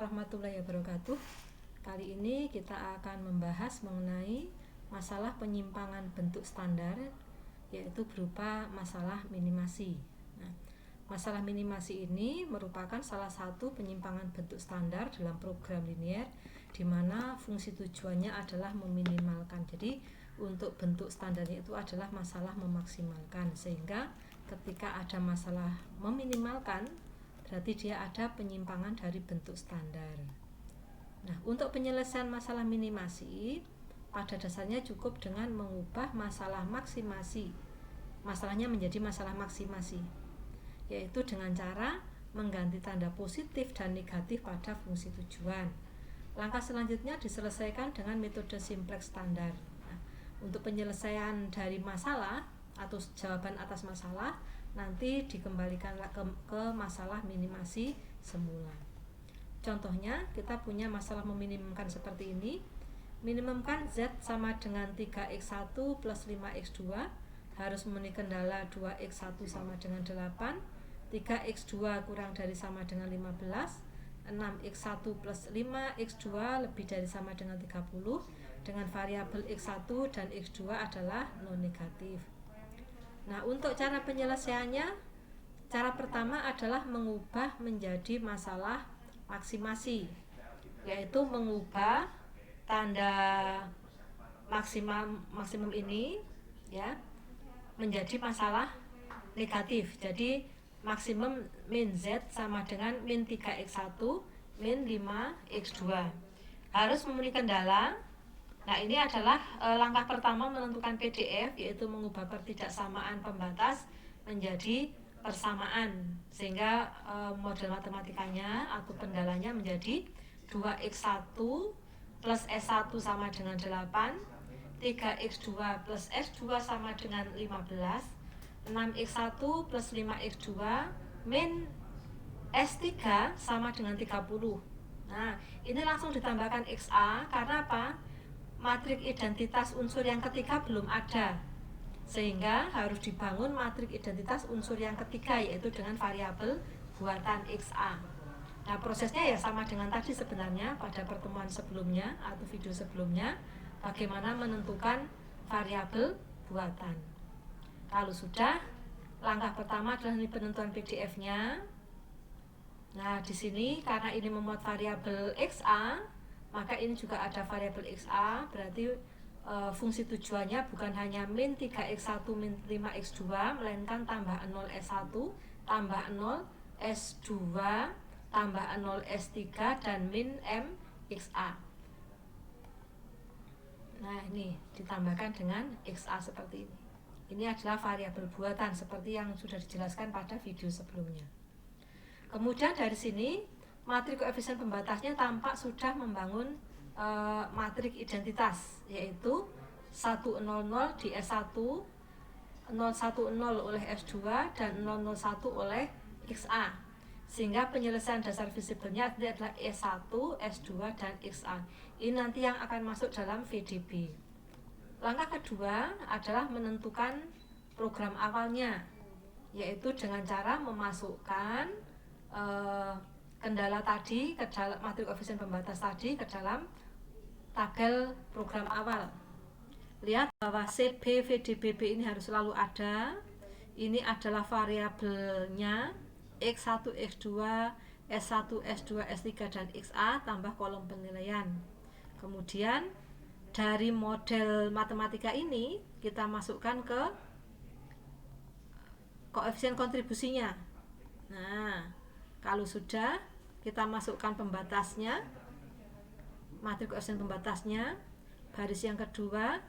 warahmatullahi wabarakatuh. Kali ini kita akan membahas mengenai masalah penyimpangan bentuk standar, yaitu berupa masalah minimasi. Nah, masalah minimasi ini merupakan salah satu penyimpangan bentuk standar dalam program linier, di mana fungsi tujuannya adalah meminimalkan. Jadi untuk bentuk standarnya itu adalah masalah memaksimalkan, sehingga ketika ada masalah meminimalkan, berarti dia ada penyimpangan dari bentuk standar. Nah, untuk penyelesaian masalah minimasi, pada dasarnya cukup dengan mengubah masalah maksimasi, masalahnya menjadi masalah maksimasi, yaitu dengan cara mengganti tanda positif dan negatif pada fungsi tujuan. Langkah selanjutnya diselesaikan dengan metode simplex standar. Nah, untuk penyelesaian dari masalah atau jawaban atas masalah nanti dikembalikan ke masalah minimasi semula. Contohnya, kita punya masalah meminimumkan seperti ini. Minimumkan Z sama dengan 3x1 plus 5x2 harus memenuhi kendala 2x1 sama dengan 8, 3x2 kurang dari sama dengan 15, 6x1 plus 5x2 lebih dari sama dengan 30, dengan variabel x1 dan x2 adalah non negatif. Nah, untuk cara penyelesaiannya, cara pertama adalah mengubah menjadi masalah maksimasi, yaitu mengubah tanda maksimum ini ya menjadi masalah negatif. Jadi maksimum min Z sama dengan min 3x1 min 5x2 harus memenuhi kendala. Nah, ini adalah langkah pertama menentukan PDF, yaitu mengubah pertidaksamaan pembatas menjadi persamaan, sehingga model matematikanya atau pendalanya menjadi 2x1 plus S1 sama dengan 8, 3x2 plus S2 sama dengan 15, 6x1 plus 5x2 min S3 sama dengan 30. Nah, ini langsung ditambahkan XA, karena apa? Matrik identitas unsur yang ketiga belum ada, sehingga harus dibangun matrik identitas unsur yang ketiga, yaitu dengan variabel buatan XA. Nah, prosesnya ya sama dengan tadi sebenarnya pada pertemuan sebelumnya atau video sebelumnya, bagaimana menentukan variabel buatan. Kalau sudah, langkah pertama adalah penentuan PDF-nya. Nah, di sini karena ini memuat variabel XA, maka ini juga ada variabel XA, berarti fungsi tujuannya bukan hanya min 3x1 min 5x2, melainkan tambah 0 S1 tambah 0 S2 tambah 0 S3 dan min M XA. Nah, ini ditambahkan dengan XA seperti ini. Ini adalah variabel buatan seperti yang sudah dijelaskan pada video sebelumnya. Kemudian dari sini matrik koefisien pembatasnya tampak sudah membangun matrik identitas, yaitu 100 di S1, 010 oleh S2 dan 001 oleh XA, sehingga penyelesaian dasar visibelnya adalah S1, S2 dan XA. Ini nanti yang akan masuk dalam VDB. Langkah kedua adalah menentukan program awalnya, yaitu dengan cara memasukkan kendala tadi ke dalam matrik koefisien pembatas tadi ke dalam tabel program awal. Lihat bahwa CB VDBB ini harus selalu ada. Ini adalah variabelnya X1, X2, S1, S2, S3 dan XA tambah kolom penilaian. Kemudian dari model matematika ini kita masukkan ke koefisien kontribusinya. Nah, kalau sudah kita masukkan pembatasnya, matrik koefisien pembatasnya, baris yang kedua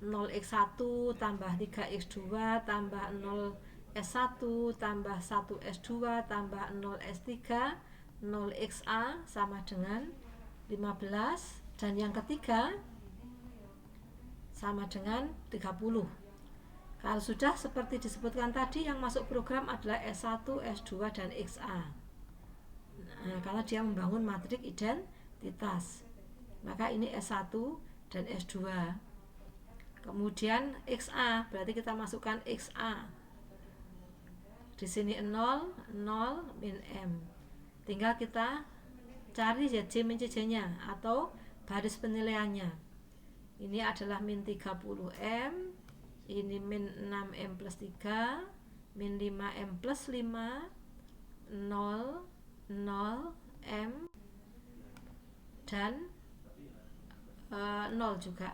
0x1 tambah 3x2 tambah 0 S1 tambah 1 S2 tambah 0 S3 0 XA sama dengan 15, dan yang ketiga sama dengan 30. Kalau sudah seperti disebutkan tadi, yang masuk program adalah S1, S2 dan XA. Nah, karena dia membangun matrik identitas, maka ini S1 dan S2. Kemudian XA, berarti kita masukkan XA. Di sini 0, 0, min M. tinggal kita cari ZC min CJ-nya atau baris penilaiannya. Ini adalah min 30M, ini min 6M plus 3, min 5M plus 5, 0, 0M, dan 0 juga.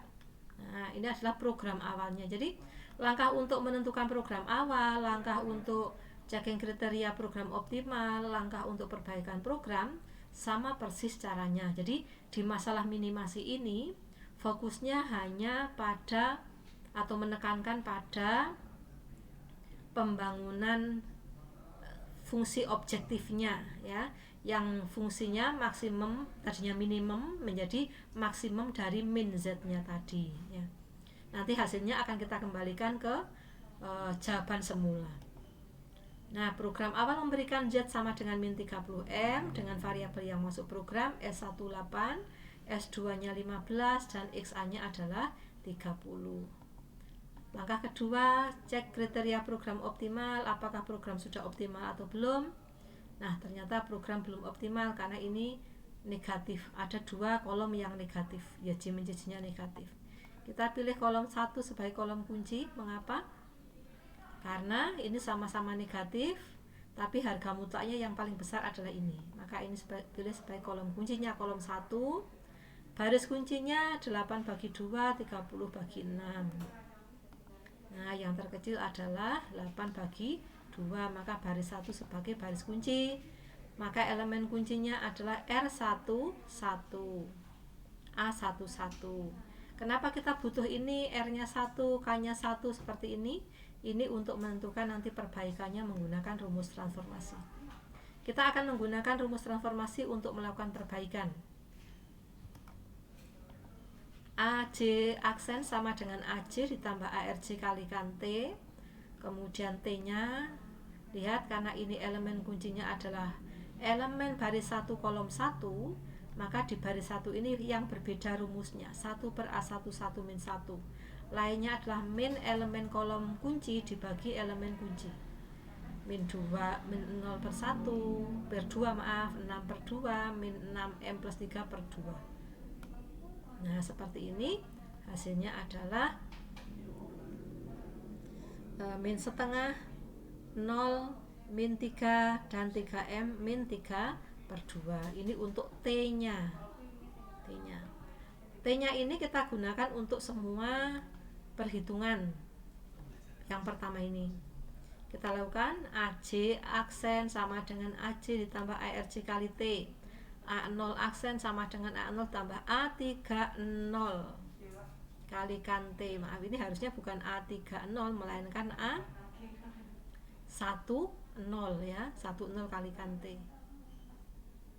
Nah, ini adalah program awalnya. Jadi langkah untuk menentukan program awal, langkah untuk checking kriteria program optimal, langkah untuk perbaikan program sama persis caranya. Jadi di masalah minimasi ini fokusnya hanya pada atau menekankan pada pembangunan fungsi objektifnya, ya, yang fungsinya maksimum, tadinya minimum menjadi maksimum dari min Z-nya tadi, ya. Nanti hasilnya akan kita kembalikan ke jawaban semula. Nah, program awal memberikan Z sama dengan min 30M dengan variabel yang masuk program S18, S2-nya 15, dan XA-nya adalah 30. Langkah kedua, cek kriteria program optimal, apakah program sudah optimal atau belum. Nah, ternyata program belum optimal karena ini negatif. Ada 2 kolom yang negatif, ya J min CJ-nya negatif. Kita pilih kolom 1 sebagai kolom kunci. Mengapa? Karena ini sama-sama negatif, tapi harga mutlaknya yang paling besar adalah ini. Maka ini pilih sebagai kolom kuncinya, kolom 1. Baris kuncinya 8 bagi 2, 30 bagi 6. Nah, yang terkecil adalah 8 bagi 2, maka baris 1 sebagai baris kunci. Maka elemen kuncinya adalah R11, A11. Kenapa kita butuh ini? R-nya 1, K-nya 1 seperti ini. Ini untuk menentukan nanti perbaikannya menggunakan rumus transformasi. Kita akan menggunakan rumus transformasi untuk melakukan perbaikan. AJ aksen sama dengan AJ ditambah ARJ kalikan T. Kemudian T-nya, lihat karena ini elemen kuncinya adalah elemen baris 1 kolom 1, maka di baris 1 ini yang berbeda rumusnya, 1 per A11 min 1. Lainnya adalah min elemen kolom kunci dibagi elemen kunci. Min 2, min 0 per 1 per 2, maaf, 6 per 2, min 6M plus 3 per 2. Nah, seperti ini hasilnya adalah min setengah, 0, min 3, dan 3M min 3 per 2. Ini untuk T-nya. T-nya ini kita gunakan untuk semua perhitungan. Yang pertama ini kita lakukan AJ aksen sama dengan AJ ditambah ARJ kali T. A0 aksen sama dengan A0 tambah A30 kalikan T. Maaf, ini harusnya bukan A30 melainkan A10 ya, 10 kalikan T.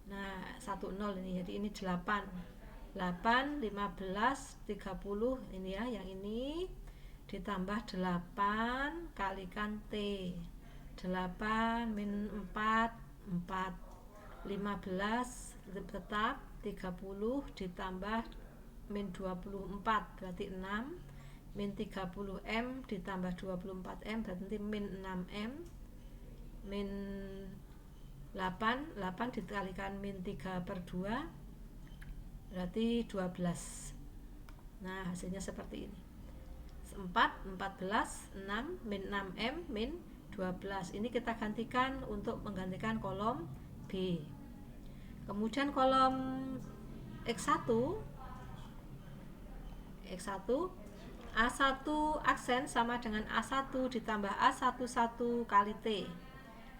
Nah, 10 ini, jadi ini 8, 15, 30 ini ya, yang ini ditambah 8 kalikan T. 8 min 4, 15 tetap, 30 ditambah min 24 berarti 6, min 30M ditambah 24M berarti min 6M, min 8 dikalikan min 3 per 2 berarti 12. Nah, hasilnya seperti ini, 4, 14, 6, min 6M, min 12. Ini kita gantikan untuk menggantikan kolom B. Kemudian kolom X1 A1 aksen sama dengan A1 ditambah A11 kali T.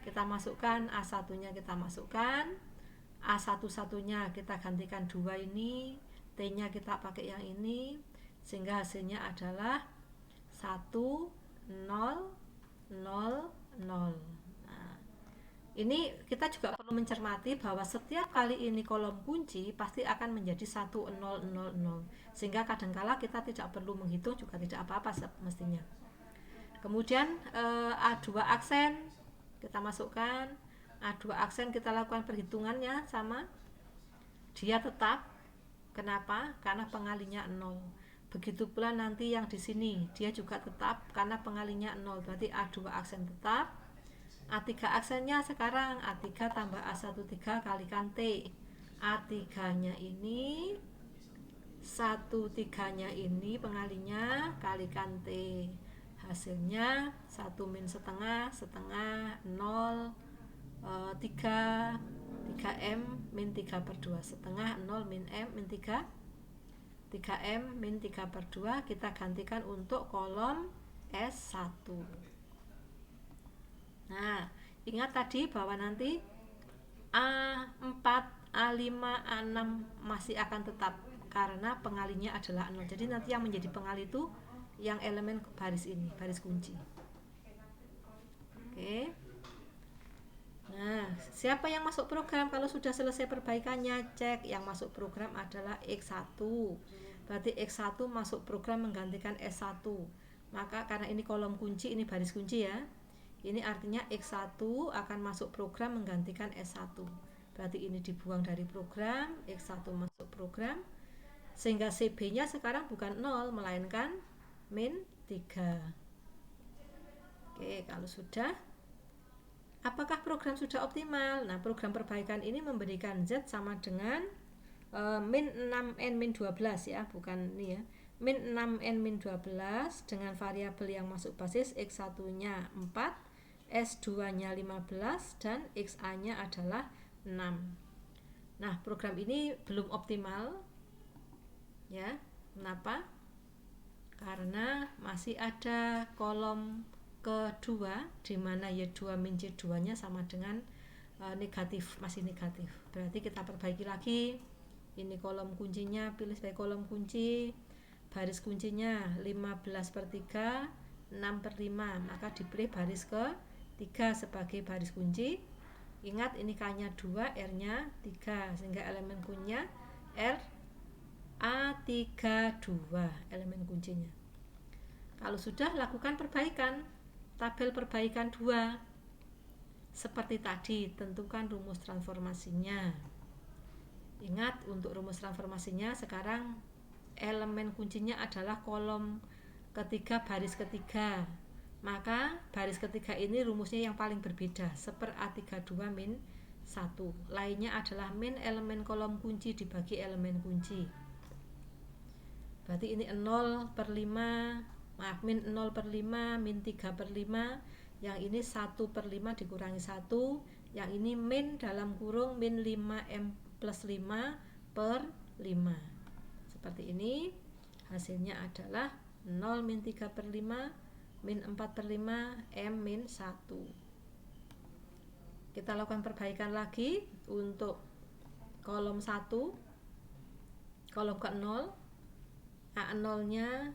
Kita masukkan A1 nya, kita masukkan A11 nya, kita gantikan 2 ini, T nya kita pakai yang ini, sehingga hasilnya adalah 1, 0, 0, 0. Ini kita juga perlu mencermati bahwa setiap kali ini kolom kunci pasti akan menjadi 1, 0, 0, 0. Sehingga kadangkala kita tidak perlu menghitung juga tidak apa-apa mestinya. Kemudian A2 aksen kita masukkan, A2 aksen kita lakukan perhitungannya sama. Dia tetap. Kenapa? Karena pengalinya 0. Begitu pula nanti yang di sini dia juga tetap karena pengalinya 0. Berarti A2 aksen tetap. A3 aksennya sekarang A3 tambah A13 kalikan T. A3-nya ini 13-nya ini pengalinya kalikan T. Hasilnya 1 min setengah 0 3 3M min 3/2 setengah 0 min M min 3M min 3/2 kita gantikan untuk kolom S1. Nah, ingat tadi bahwa nanti A4, A5, A6 masih akan tetap karena pengalinya adalah 0. Jadi nanti yang menjadi pengali itu yang elemen baris ini, baris kunci. Oke. Nah, siapa yang masuk program? Kalau sudah selesai perbaikannya, cek yang masuk program adalah X1. Berarti X1 masuk program menggantikan S1. Maka karena ini kolom kunci, ini baris kunci ya. Ini artinya X1 akan masuk program menggantikan S1. Berarti ini dibuang dari program, X1 masuk program. Sehingga CB-nya sekarang bukan 0, melainkan min 3. Oke, kalau sudah, apakah program sudah optimal? Nah, program perbaikan ini memberikan Z sama dengan min 6N min 12 ya, bukan ini ya. Min 6N min 12 dengan variabel yang masuk basis X1-nya 4, S2-nya 15 dan XA-nya adalah 6. Nah, program ini belum optimal ya. Kenapa? Karena masih ada kolom kedua di mana Y2 min C2-nya sama dengan negatif, masih negatif. Berarti kita perbaiki lagi. Ini kolom kuncinya, pilih sebagai kolom kunci. Baris kuncinya 15/3, 6/5, maka dipilih baris ke 3 sebagai baris kunci. Ingat ini K-nya 2, R-nya 3, sehingga elemen kuncinya R A32 elemen kuncinya. Kalau sudah, lakukan perbaikan tabel perbaikan 2 seperti tadi, tentukan rumus transformasinya. Ingat, untuk rumus transformasinya sekarang elemen kuncinya adalah kolom ketiga baris ketiga. Maka baris ketiga ini rumusnya yang paling berbeda, seper A32 min 1. Lainnya adalah min elemen kolom kunci dibagi elemen kunci. Berarti ini 0/5, min 0/5, min 3/5. Yang ini 1/5 dikurangi 1. Yang ini min dalam kurung min 5M plus 5/5. Seperti ini. Hasilnya adalah 0 min 3/5, min 4/5, M min 1. Kita lakukan perbaikan lagi untuk kolom 1, kolom ke-0. A0-nya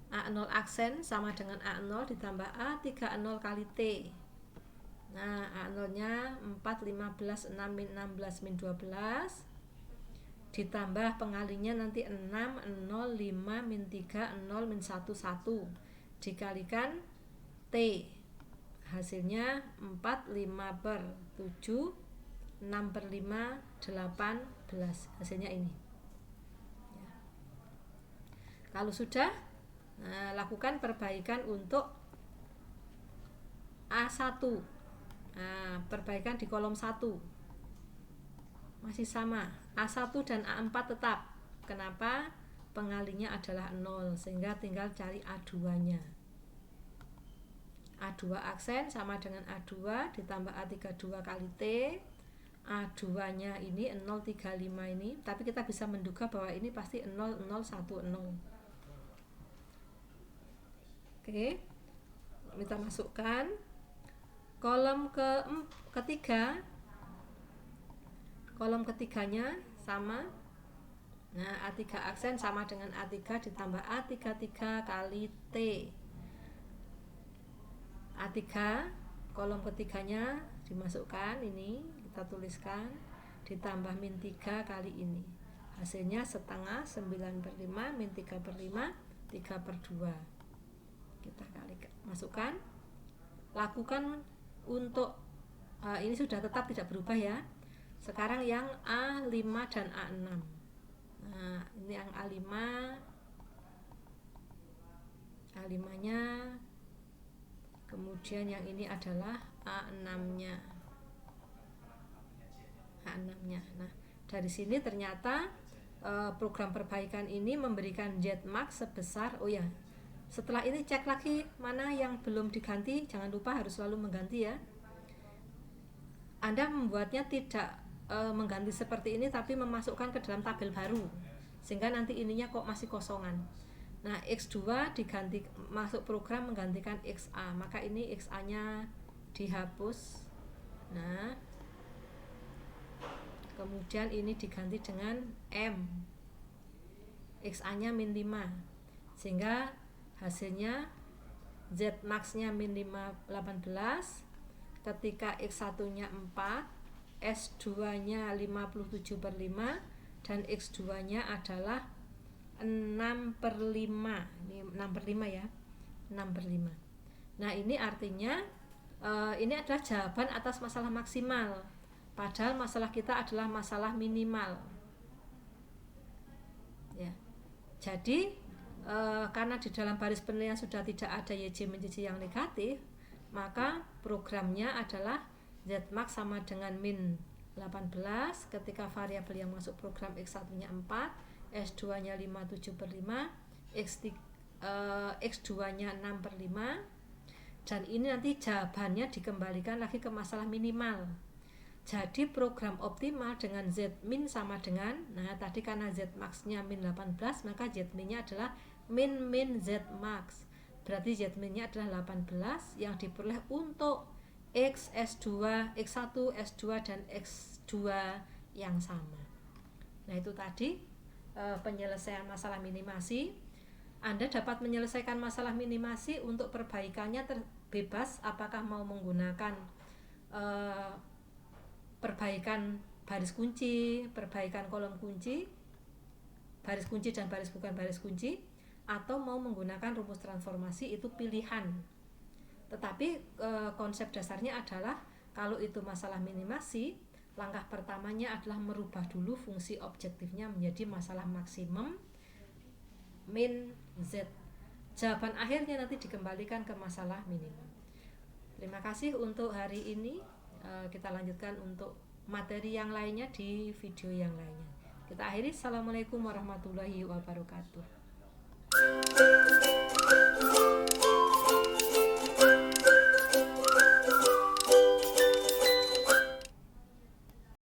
A0 aksen sama dengan A0 ditambah A30 kali T. Nah, A0-nya 4, 15, 6, min 16, min 12. Ditambah pengalinya nanti 6, 0, 5, min 3, 0, min 1, 1. Dikalikan T. Hasilnya 4, 5/7, 6/5, 18. Hasilnya ini. Kalau sudah, nah, lakukan perbaikan untuk A1. Nah, perbaikan di kolom 1 masih sama, A1 dan A4 tetap. Kenapa? Pengalinya adalah 0, sehingga tinggal cari A2-nya. A2 aksen sama dengan A2 ditambah A32 kali T. A2-nya ini 035 ini, tapi kita bisa menduga bahwa ini pasti 0010. Oke, kita masukkan kolom ketiga. Kolom ketiganya sama. Nah, A3 aksen sama dengan A3 ditambah A33 kali T. A3 kolom ketiganya dimasukkan, ini kita tuliskan, ditambah min 3 kali ini. Hasilnya setengah 9/5 min 3/5, 3/2. Kita kalikan, masukkan, lakukan untuk ini sudah tetap tidak berubah ya. Sekarang yang A5 dan A6. Nah, ini yang A5. A5-nya kemudian kemudian yang ini adalah A6-nya. Nah, dari sini ternyata program perbaikan ini memberikan Z-max sebesar, setelah ini cek lagi mana yang belum diganti, jangan lupa harus selalu mengganti ya. Anda membuatnya tidak mengganti seperti ini tapi memasukkan ke dalam tabel baru, sehingga nanti ininya kok masih kosongan. Nah, X2 diganti, masuk program menggantikan XA, maka ini XA-nya dihapus. Nah, kemudian ini diganti dengan M, XA-nya min 5, sehingga hasilnya Z max-nya min 18, ketika X1-nya 4, S2-nya 57/5, dan X2-nya adalah 6/5. Ini 6/5 ya, 6/5. Nah, ini artinya ini adalah jawaban atas masalah maksimal, padahal masalah kita adalah masalah minimal ya. Jadi karena di dalam baris penilaian sudah tidak ada YJ min JJ yang negatif, maka programnya adalah Zmax sama dengan min 18 ketika variabel yang masuk program X1 nya 4, S2 nya 57/5, X2 nya 6/5, dan ini nanti jawabannya dikembalikan lagi ke masalah minimal. Jadi program optimal dengan Z min sama dengan, nah tadi karena Z max nya min 18, maka Z min nya adalah min Z max, berarti Z min nya adalah 18 yang diperoleh untuk X, S2, X1, S2 dan X2 yang sama. Nah, itu tadi penyelesaian masalah minimasi. Anda dapat menyelesaikan masalah minimasi untuk perbaikannya bebas, apakah mau menggunakan perbaikan baris kunci, perbaikan kolom kunci, baris kunci dan baris bukan baris kunci, atau mau menggunakan rumus transformasi, itu pilihan. Tetapi konsep dasarnya adalah kalau itu masalah minimasi, langkah pertamanya adalah merubah dulu fungsi objektifnya menjadi masalah maksimum min Z. Jawaban akhirnya nanti dikembalikan ke masalah minimum. Terima kasih untuk hari ini. Kita lanjutkan untuk materi yang lainnya di video yang lainnya. Kita akhiri. Assalamualaikum warahmatullahi wabarakatuh.